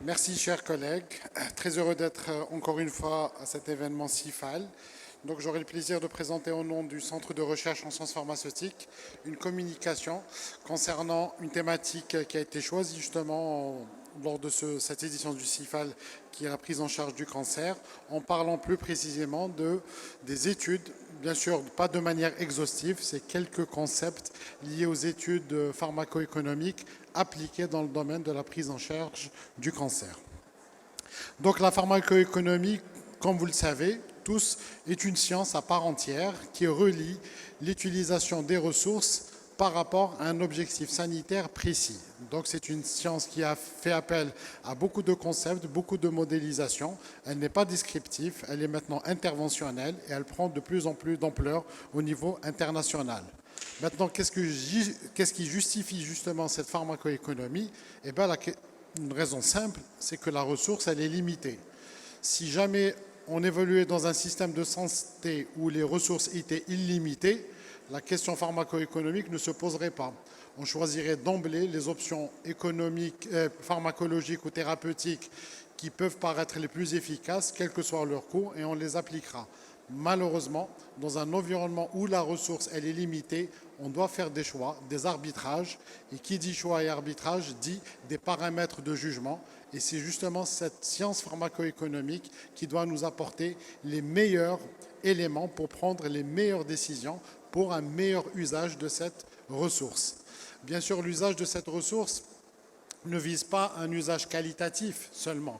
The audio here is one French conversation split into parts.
Merci, chers collègues. Très heureux d'être encore une fois à cet événement CIFAL. Donc, j'aurai le plaisir de présenter au nom du Centre de recherche en sciences pharmaceutiques une communication concernant une thématique qui a été choisie justement lors de cette édition du CIFAL, qui est la prise en charge du cancer, en parlant plus précisément des études, bien sûr pas de manière exhaustive, c'est quelques concepts liés aux études pharmacoéconomiques appliquées dans le domaine de la prise en charge du cancer. Donc la pharmacoéconomie, comme vous le savez tous, est une science à part entière qui relie l'utilisation des ressources par rapport à un objectif sanitaire précis. Donc c'est une science qui a fait appel à beaucoup de concepts, beaucoup de modélisation. Elle n'est pas descriptive, elle est maintenant interventionnelle et elle prend de plus en plus d'ampleur au niveau international. Maintenant, qu'est-ce qui justifie justement cette pharmacoéconomie? Eh bien, une raison simple, c'est que la ressource, elle est limitée. Si jamais on évoluait dans un système de santé où les ressources étaient illimitées, la question pharmacoéconomique ne se poserait pas. On choisirait d'emblée les options économiques, pharmacologiques ou thérapeutiques qui peuvent paraître les plus efficaces, quel que soit leur coût, et on les appliquera. Malheureusement, dans un environnement où la ressource elle est limitée, on doit faire des choix, des arbitrages. Et qui dit choix et arbitrage dit des paramètres de jugement. Et c'est justement cette science pharmacoéconomique qui doit nous apporter les meilleurs éléments pour prendre les meilleures décisions pour un meilleur usage de cette ressource. Bien sûr, l'usage de cette ressource ne vise pas un usage qualitatif seulement.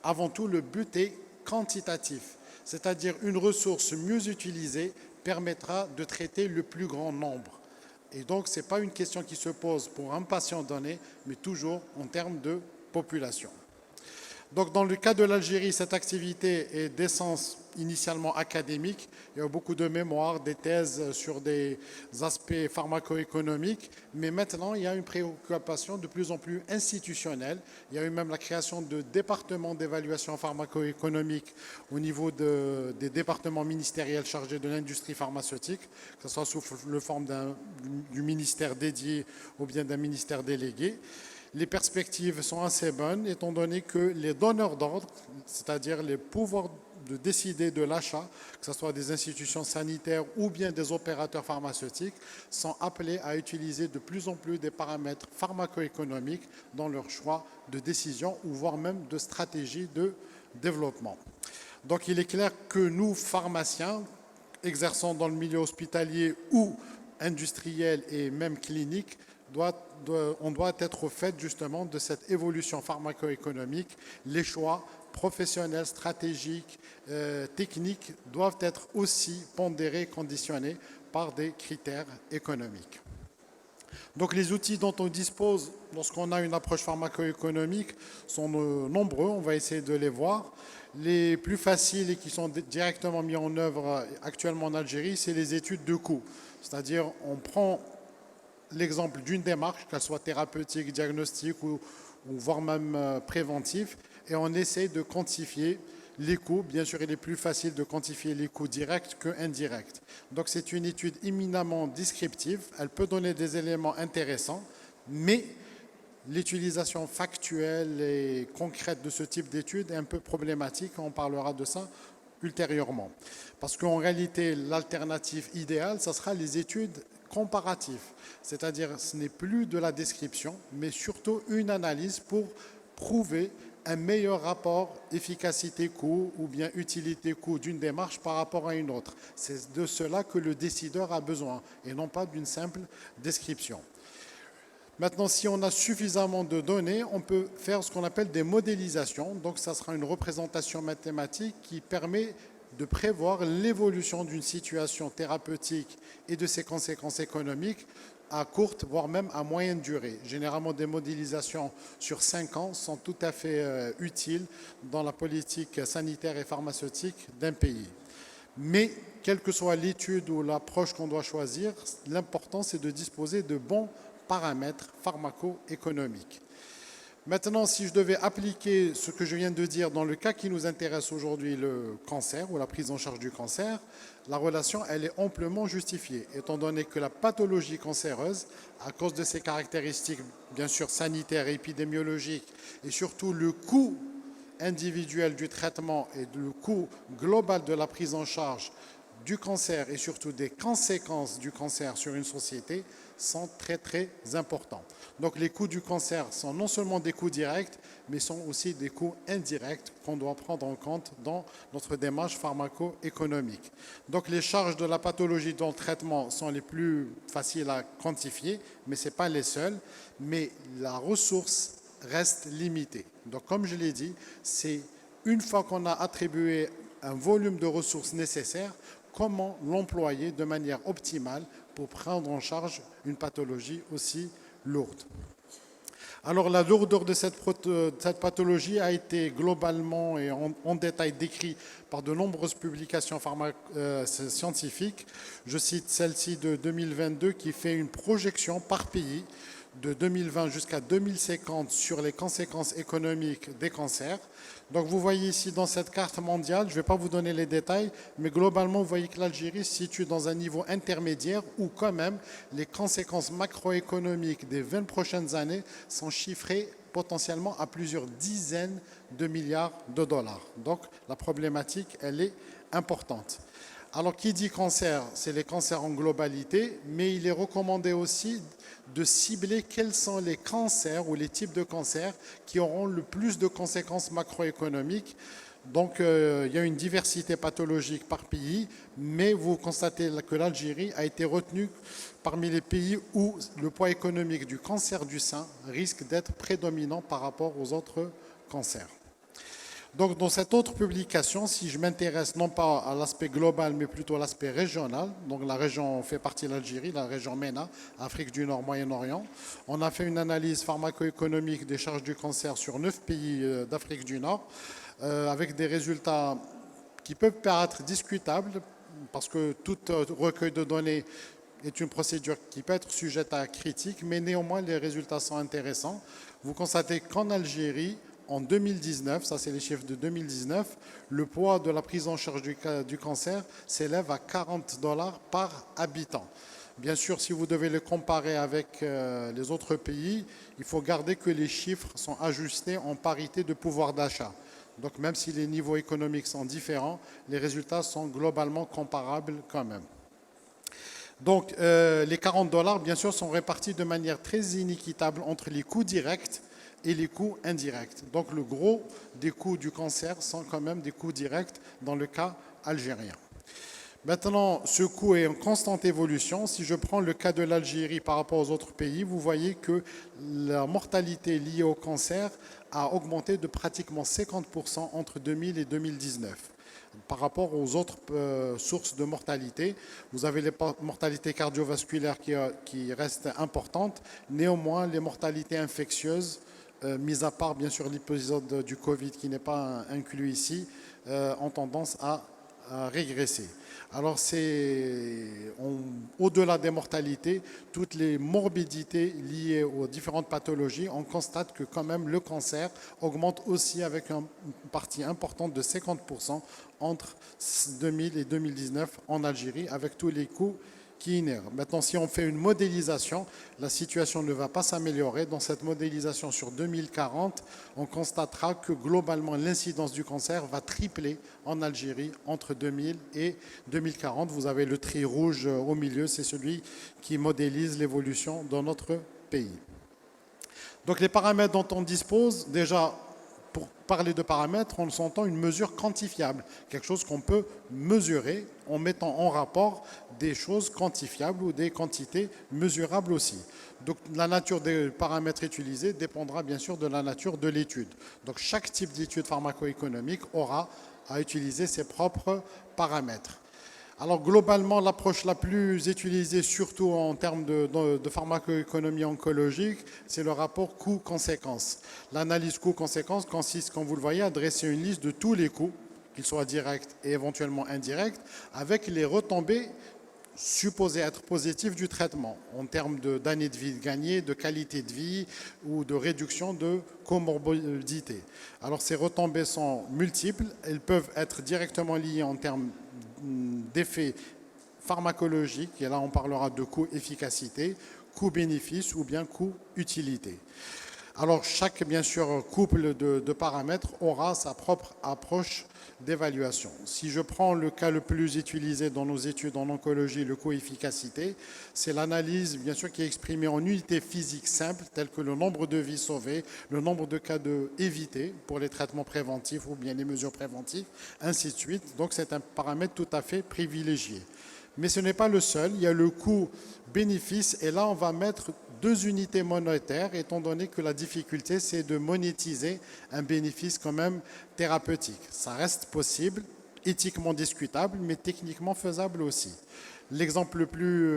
Avant tout, le but est quantitatif, c'est-à-dire une ressource mieux utilisée permettra de traiter le plus grand nombre. Et donc, ce n'est pas une question qui se pose pour un patient donné, mais toujours en termes de population. Donc, dans le cas de l'Algérie, cette activité est d'essence initialement académique. Il y a beaucoup de mémoires, des thèses sur des aspects pharmacoéconomiques, mais maintenant, il y a une préoccupation de plus en plus institutionnelle. Il y a eu même la création de départements d'évaluation pharmacoéconomique au niveau des départements ministériels chargés de l'industrie pharmaceutique, que ce soit sous la forme du ministère dédié ou bien d'un ministère délégué. Les perspectives sont assez bonnes, étant donné que les donneurs d'ordre, c'est-à-dire les pouvoirs de décider de l'achat, que ce soit des institutions sanitaires ou bien des opérateurs pharmaceutiques, sont appelés à utiliser de plus en plus des paramètres pharmacoéconomiques dans leur choix de décision ou voire même de stratégie de développement. Donc il est clair que nous, pharmaciens, exerçant dans le milieu hospitalier ou industriel et même clinique, on doit être au fait justement de cette évolution pharmacoéconomique. Les choix professionnels, stratégiques, techniques doivent être aussi pondérés, conditionnés par des critères économiques. Donc les outils dont on dispose lorsqu'on a une approche pharmacoéconomique sont nombreux, on va essayer de les voir. Les plus faciles et qui sont directement mis en œuvre actuellement en Algérie, c'est les études de coût. C'est-à-dire on prend l'exemple d'une démarche, qu'elle soit thérapeutique, diagnostique ou voire même préventive, et on essaie de quantifier les coûts. Bien sûr, il est plus facile de quantifier les coûts directs que indirects. Donc c'est une étude éminemment descriptive, elle peut donner des éléments intéressants, mais l'utilisation factuelle et concrète de ce type d'étude est un peu problématique, on parlera de ça ultérieurement. Parce qu'en réalité, l'alternative idéale, ce sera les études comparatives. C'est-à-dire, ce n'est plus de la description, mais surtout une analyse pour prouver un meilleur rapport efficacité-coût ou bien utilité-coût d'une démarche par rapport à une autre. C'est de cela que le décideur a besoin et non pas d'une simple description. Maintenant, si on a suffisamment de données, on peut faire ce qu'on appelle des modélisations. Donc, ça sera une représentation mathématique qui permet de prévoir l'évolution d'une situation thérapeutique et de ses conséquences économiques à courte, voire même à moyenne durée. Généralement, des modélisations sur 5 ans sont tout à fait utiles dans la politique sanitaire et pharmaceutique d'un pays. Mais, quelle que soit l'étude ou l'approche qu'on doit choisir, l'important, c'est de disposer de bons paramètres pharmacoéconomiques. Maintenant, si je devais appliquer ce que je viens de dire dans le cas qui nous intéresse aujourd'hui, le cancer ou la prise en charge du cancer, la relation, elle est amplement justifiée, étant donné que la pathologie cancéreuse, à cause de ses caractéristiques, bien sûr, sanitaires et épidémiologiques, et surtout le coût individuel du traitement et le coût global de la prise en charge du cancer et surtout des conséquences du cancer sur une société sont très très importants. Donc les coûts du cancer sont non seulement des coûts directs, mais sont aussi des coûts indirects qu'on doit prendre en compte dans notre démarche pharmaco-économique. Donc les charges de la pathologie dans le traitement sont les plus faciles à quantifier, mais ce n'est pas les seules, mais la ressource reste limitée. Donc comme je l'ai dit, c'est une fois qu'on a attribué un volume de ressources nécessaires, comment l'employer de manière optimale pour prendre en charge une pathologie aussi lourde. Alors la lourdeur de cette pathologie a été globalement et en détail décrit par de nombreuses publications scientifiques. Je cite celle-ci de 2022 qui fait une projection par pays de 2020 jusqu'à 2050 sur les conséquences économiques des cancers. Donc vous voyez ici dans cette carte mondiale, je ne vais pas vous donner les détails, mais globalement vous voyez que l'Algérie se situe dans un niveau intermédiaire où quand même les conséquences macroéconomiques des 20 prochaines années sont chiffrées potentiellement à plusieurs dizaines de milliards de dollars. Donc la problématique, elle est importante. Alors qui dit cancer, c'est les cancers en globalité, mais il est recommandé aussi de cibler quels sont les cancers ou les types de cancers qui auront le plus de conséquences macroéconomiques. Donc il y a une diversité pathologique par pays, mais vous constatez que l'Algérie a été retenue parmi les pays où le poids économique du cancer du sein risque d'être prédominant par rapport aux autres cancers. Donc dans cette autre publication, si je m'intéresse non pas à l'aspect global, mais plutôt à l'aspect régional, donc la région fait partie de l'Algérie, la région MENA, Afrique du Nord, Moyen-Orient, on a fait une analyse pharmaco-économique des charges du cancer sur 9 pays d'Afrique du Nord, avec des résultats qui peuvent paraître discutables, parce que tout recueil de données est une procédure qui peut être sujette à critique, mais néanmoins les résultats sont intéressants. Vous constatez qu'en Algérie, en 2019, ça c'est les chiffres de 2019, le poids de la prise en charge du cancer s'élève à 40 dollars par habitant. Bien sûr, si vous devez le comparer avec les autres pays, il faut garder que les chiffres sont ajustés en parité de pouvoir d'achat. Donc même si les niveaux économiques sont différents, les résultats sont globalement comparables quand même. Donc les 40 dollars, bien sûr, sont répartis de manière très inéquitable entre les coûts directs et les coûts indirects. Donc le gros des coûts du cancer sont quand même des coûts directs dans le cas algérien. Maintenant, ce coût est en constante évolution. Si je prends le cas de l'Algérie par rapport aux autres pays, vous voyez que la mortalité liée au cancer a augmenté de pratiquement 50% entre 2000 et 2019 par rapport aux autres sources de mortalité. Vous avez les mortalités cardiovasculaires qui restent importantes. Néanmoins, les mortalités infectieuses, mis à part bien sûr l'épisode du Covid qui n'est pas inclus ici, ont tendance à régresser. Alors au-delà des mortalités, toutes les morbidités liées aux différentes pathologies, on constate que quand même le cancer augmente aussi avec une partie importante de 50% entre 2000 et 2019 en Algérie, avec tous les coûts qui inhèrent. Maintenant, si on fait une modélisation, la situation ne va pas s'améliorer. Dans cette modélisation sur 2040, on constatera que globalement, l'incidence du cancer va tripler en Algérie entre 2000 et 2040. Vous avez le trait rouge au milieu, c'est celui qui modélise l'évolution dans notre pays. Donc les paramètres dont on dispose, déjà, pour parler de paramètres, on s'entend une mesure quantifiable, quelque chose qu'on peut mesurer en mettant en rapport des choses quantifiables ou des quantités mesurables aussi. Donc la nature des paramètres utilisés dépendra bien sûr de la nature de l'étude. Donc chaque type d'étude pharmaco-économique aura à utiliser ses propres paramètres. Alors globalement, l'approche la plus utilisée, surtout en termes de pharmacoéconomie oncologique, c'est le rapport coût-conséquence. L'analyse coût-conséquence consiste, comme vous le voyez, à dresser une liste de tous les coûts, qu'ils soient directs et éventuellement indirects, avec les retombées supposés être positifs du traitement en termes d'années de vie gagnées, de qualité de vie ou de réduction de comorbidité. Alors ces retombées sont multiples, elles peuvent être directement liées en termes d'effets pharmacologiques, et là on parlera de coût-efficacité, coût-bénéfice ou bien coût-utilité. Alors chaque, bien sûr, couple de paramètres aura sa propre approche d'évaluation. Si je prends le cas le plus utilisé dans nos études en oncologie, le coût-efficacité, c'est l'analyse, bien sûr, qui est exprimée en unités physiques simples, telles que le nombre de vies sauvées, le nombre de cas évités pour les traitements préventifs ou bien les mesures préventives, ainsi de suite. Donc c'est un paramètre tout à fait privilégié. Mais ce n'est pas le seul, il y a le coût-bénéfice, et là on va mettre 2 unités monétaires, étant donné que la difficulté c'est de monétiser un bénéfice quand même thérapeutique. Ça reste possible, éthiquement discutable, mais techniquement faisable aussi. L'exemple le plus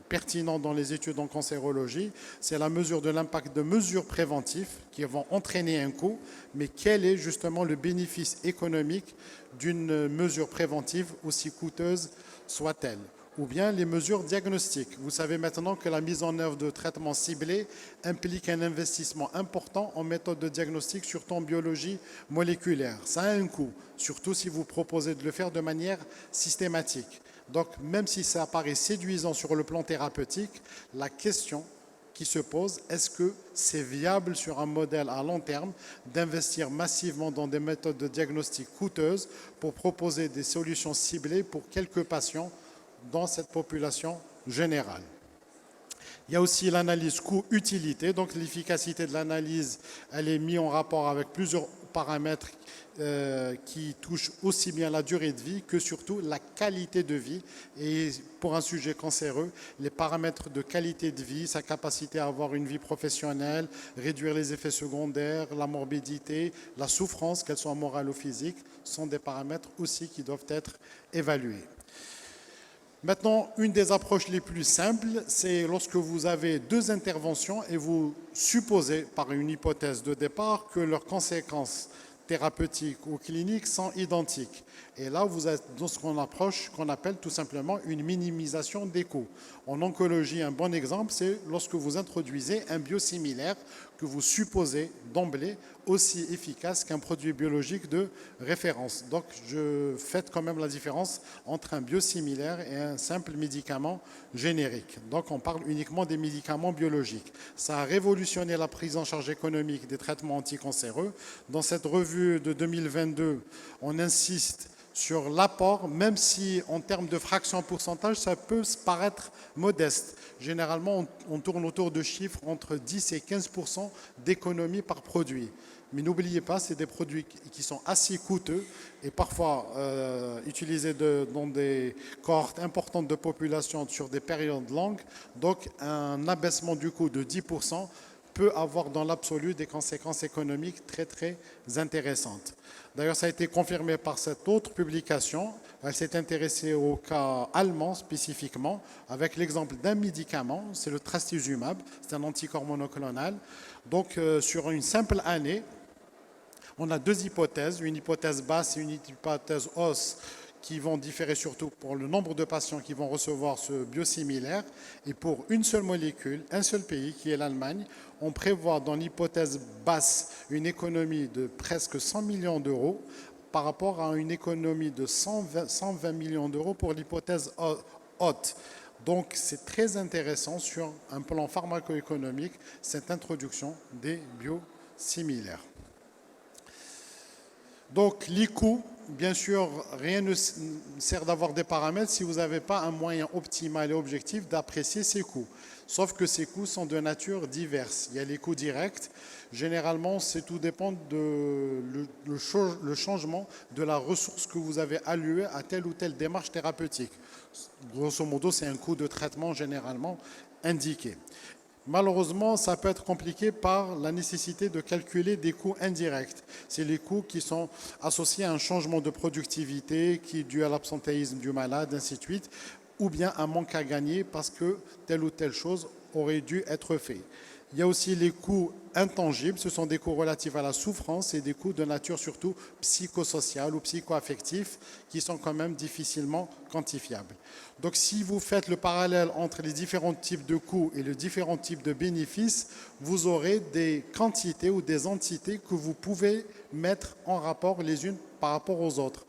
pertinent dans les études en cancérologie, c'est la mesure de l'impact de mesures préventives qui vont entraîner un coût, mais quel est justement le bénéfice économique d'une mesure préventive aussi coûteuse soit-elle? Ou bien les mesures diagnostiques. Vous savez maintenant que la mise en œuvre de traitements ciblés implique un investissement important en méthode de diagnostic, surtout en biologie moléculaire. Ça a un coût, surtout si vous proposez de le faire de manière systématique. Donc, même si ça paraît séduisant sur le plan thérapeutique, la question qui se pose, est-ce que c'est viable sur un modèle à long terme d'investir massivement dans des méthodes de diagnostic coûteuses pour proposer des solutions ciblées pour quelques patients dans cette population générale? Il y a aussi l'analyse coût-utilité. Donc l'efficacité de l'analyse, elle est mise en rapport avec plusieurs paramètres qui touchent aussi bien la durée de vie que surtout la qualité de vie. Et pour un sujet cancéreux, les paramètres de qualité de vie, sa capacité à avoir une vie professionnelle, réduire les effets secondaires, la morbidité, la souffrance, qu'elle soit morale ou physique, sont des paramètres aussi qui doivent être évalués. Maintenant, une des approches les plus simples, c'est lorsque vous avez 2 interventions et vous supposez, par une hypothèse de départ, que leurs conséquences thérapeutiques ou cliniques sont identiques. Et là, vous êtes dans ce qu'on appelle tout simplement une minimisation des coûts. En oncologie, un bon exemple, c'est lorsque vous introduisez un biosimilaire que vous supposez d'emblée aussi efficace qu'un produit biologique de référence. Donc, je fais quand même la différence entre un biosimilaire et un simple médicament générique. Donc, on parle uniquement des médicaments biologiques. Ça a révolutionné la prise en charge économique des traitements anticancéreux. Dans cette revue de 2022, on insiste sur l'apport, même si en termes de fraction pourcentage, ça peut paraître modeste. Généralement, on tourne autour de chiffres entre 10 et 15% d'économie par produit. Mais n'oubliez pas, c'est des produits qui sont assez coûteux et parfois utilisés dans des cohortes importantes de population sur des périodes longues. Donc, un abaissement du coût de 10% peut avoir dans l'absolu des conséquences économiques très, très intéressantes. D'ailleurs, ça a été confirmé par cette autre publication. Elle s'est intéressée au cas allemand spécifiquement, avec l'exemple d'un médicament, c'est le trastuzumab, c'est un anticorps monoclonal. Donc, sur une simple année, on a 2 hypothèses, une hypothèse basse et une hypothèse hausse, qui vont différer surtout pour le nombre de patients qui vont recevoir ce biosimilaire. Et pour une seule molécule, un seul pays, qui est l'Allemagne, on prévoit dans l'hypothèse basse une économie de presque 100 millions d'euros par rapport à une économie de 120 millions d'euros pour l'hypothèse haute. Donc c'est très intéressant sur un plan pharmacoéconomique, cette introduction des biosimilaires. Donc les coûts, bien sûr, rien ne sert d'avoir des paramètres si vous n'avez pas un moyen optimal et objectif d'apprécier ces coûts. Sauf que ces coûts sont de nature diverse. Il y a les coûts directs. Généralement, tout dépend le changement de la ressource que vous avez allouée à telle ou telle démarche thérapeutique. Grosso modo, c'est un coût de traitement généralement indiqué. Malheureusement, ça peut être compliqué par la nécessité de calculer des coûts indirects. C'est les coûts qui sont associés à un changement de productivité qui est dû à l'absentéisme du malade, ainsi de suite, ou bien un manque à gagner parce que telle ou telle chose aurait dû être fait. Il y a aussi les coûts intangibles, ce sont des coûts relatifs à la souffrance et des coûts de nature surtout psychosociale ou psychoaffectifs qui sont quand même difficilement quantifiables. Donc si vous faites le parallèle entre les différents types de coûts et les différents types de bénéfices, vous aurez des quantités ou des entités que vous pouvez mettre en rapport les unes par rapport aux autres,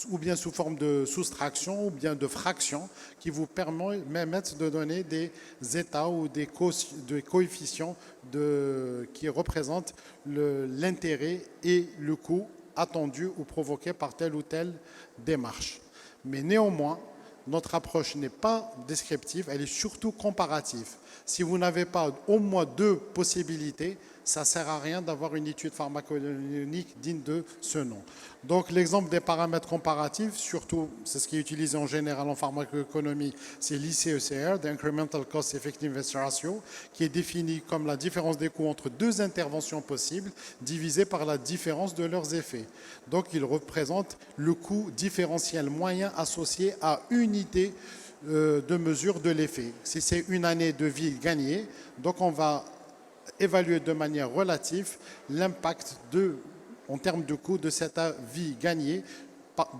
ou bien sous forme de soustraction ou bien de fraction qui vous permettent de donner des états ou des coefficients qui représentent l'intérêt et le coût attendu ou provoqué par telle ou telle démarche. Mais néanmoins, notre approche n'est pas descriptive, elle est surtout comparative. Si vous n'avez pas au moins deux possibilités, ça ne sert à rien d'avoir une étude pharmacologique digne de ce nom. Donc l'exemple des paramètres comparatifs, surtout c'est ce qui est utilisé en général en pharmacoéconomie, c'est l'ICECR, the Incremental Cost Effectiveness Ratio, qui est défini comme la différence des coûts entre deux interventions possibles divisée par la différence de leurs effets. Donc il représente le coût différentiel moyen associé à une unité de mesure de l'effet. Si c'est une année de vie gagnée, donc on va évaluer de manière relative l'impact en termes de coût de cette vie gagnée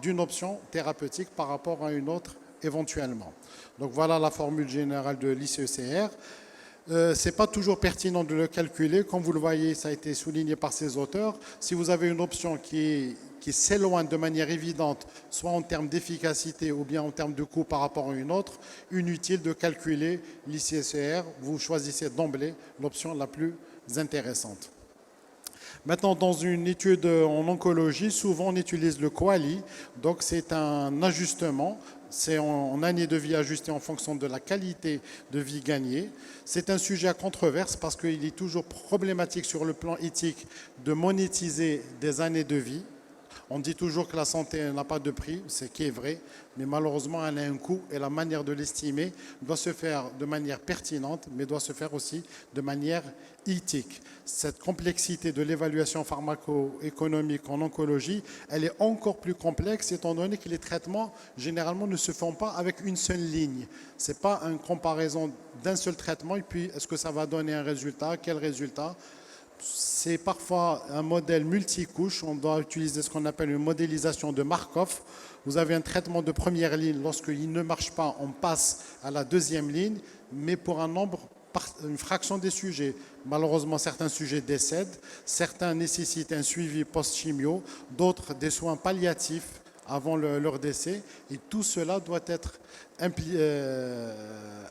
d'une option thérapeutique par rapport à une autre éventuellement. Donc voilà la formule générale de l'ICECR. Ce n'est pas toujours pertinent de le calculer. Comme vous le voyez, ça a été souligné par ces auteurs. Si vous avez une option qui s'éloigne de manière évidente, soit en termes d'efficacité ou bien en termes de coût par rapport à une autre, inutile de calculer l'ICCR. Vous choisissez d'emblée l'option la plus intéressante. Maintenant, dans une étude en oncologie, souvent on utilise le QALY. Donc c'est un ajustement. C'est en année de vie ajustée en fonction de la qualité de vie gagnée. C'est un sujet à controverse parce qu'il est toujours problématique sur le plan éthique de monétiser des années de vie. On dit toujours que la santé n'a pas de prix, ce qui est vrai, mais malheureusement elle a un coût et la manière de l'estimer doit se faire de manière pertinente, mais doit se faire aussi de manière éthique. Cette complexité de l'évaluation pharmacoéconomique en oncologie, elle est encore plus complexe étant donné que les traitements généralement ne se font pas avec une seule ligne. Ce n'est pas une comparaison d'un seul traitement et puis est-ce que ça va donner un résultat, quel résultat? C'est parfois un modèle multicouche. On doit utiliser ce qu'on appelle une modélisation de Markov. Vous avez un traitement de première ligne. Lorsqu'il ne marche pas, on passe à la deuxième ligne, mais pour une fraction des sujets. Malheureusement, certains sujets décèdent, certains nécessitent un suivi post-chimio, d'autres des soins palliatifs avant leur décès. Et tout cela doit être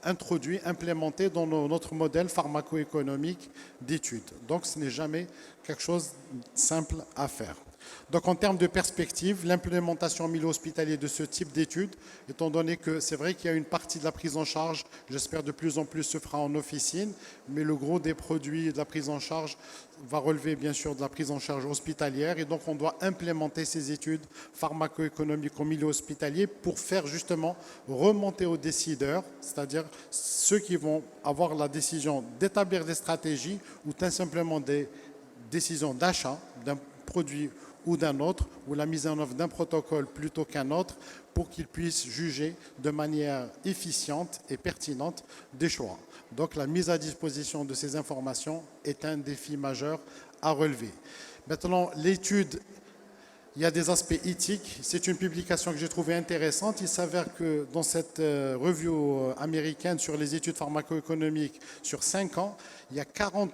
introduit, implémenté dans notre modèle pharmacoéconomique d'études. Donc ce n'est jamais quelque chose de simple à faire. Donc en termes de perspective, l'implémentation en milieu hospitalier de ce type d'études, étant donné que c'est vrai qu'il y a une partie de la prise en charge, j'espère de plus en plus se fera en officine, mais le gros des produits de la prise en charge va relever bien sûr de la prise en charge hospitalière et donc on doit implémenter ces études pharmacoéconomiques en milieu hospitalier pour faire justement remonter aux décideurs, c'est-à-dire ceux qui vont avoir la décision d'établir des stratégies ou tout simplement des décisions d'achat d'un produit ou d'un autre, ou la mise en œuvre d'un protocole plutôt qu'un autre, pour qu'ils puissent juger de manière efficiente et pertinente des choix. Donc la mise à disposition de ces informations est un défi majeur à relever. Maintenant, l'étude, il y a des aspects éthiques. C'est une publication que j'ai trouvée intéressante. Il s'avère que dans cette review américaine sur les études pharmacoéconomiques sur 5 ans, il y a 40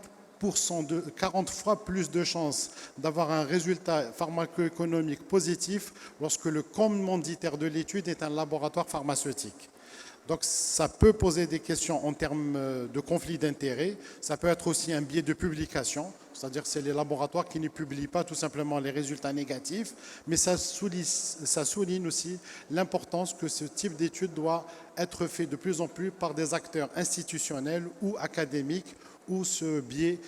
fois plus de chances d'avoir un résultat pharmacoéconomique positif lorsque le commanditaire de l'étude est un laboratoire pharmaceutique. Donc ça peut poser des questions en termes de conflit d'intérêts. Ça peut être aussi un biais de publication, c'est-à-dire que c'est les laboratoires qui ne publient pas tout simplement les résultats négatifs, mais ça souligne aussi l'importance que ce type d'étude doit être fait de plus en plus par des acteurs institutionnels ou académiques où ce biais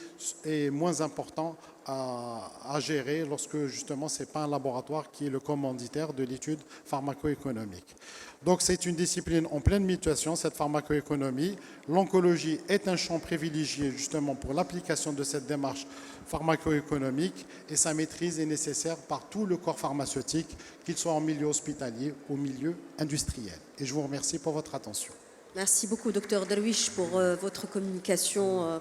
est moins important à gérer lorsque justement ce n'est pas un laboratoire qui est le commanditaire de l'étude pharmacoéconomique. Donc c'est une discipline en pleine mutation, cette pharmacoéconomie. L'oncologie est un champ privilégié justement pour l'application de cette démarche pharmacoéconomique et sa maîtrise est nécessaire par tout le corps pharmaceutique, qu'il soit en milieu hospitalier ou milieu industriel. Et je vous remercie pour votre attention. Merci beaucoup, Dr Darwish, pour votre communication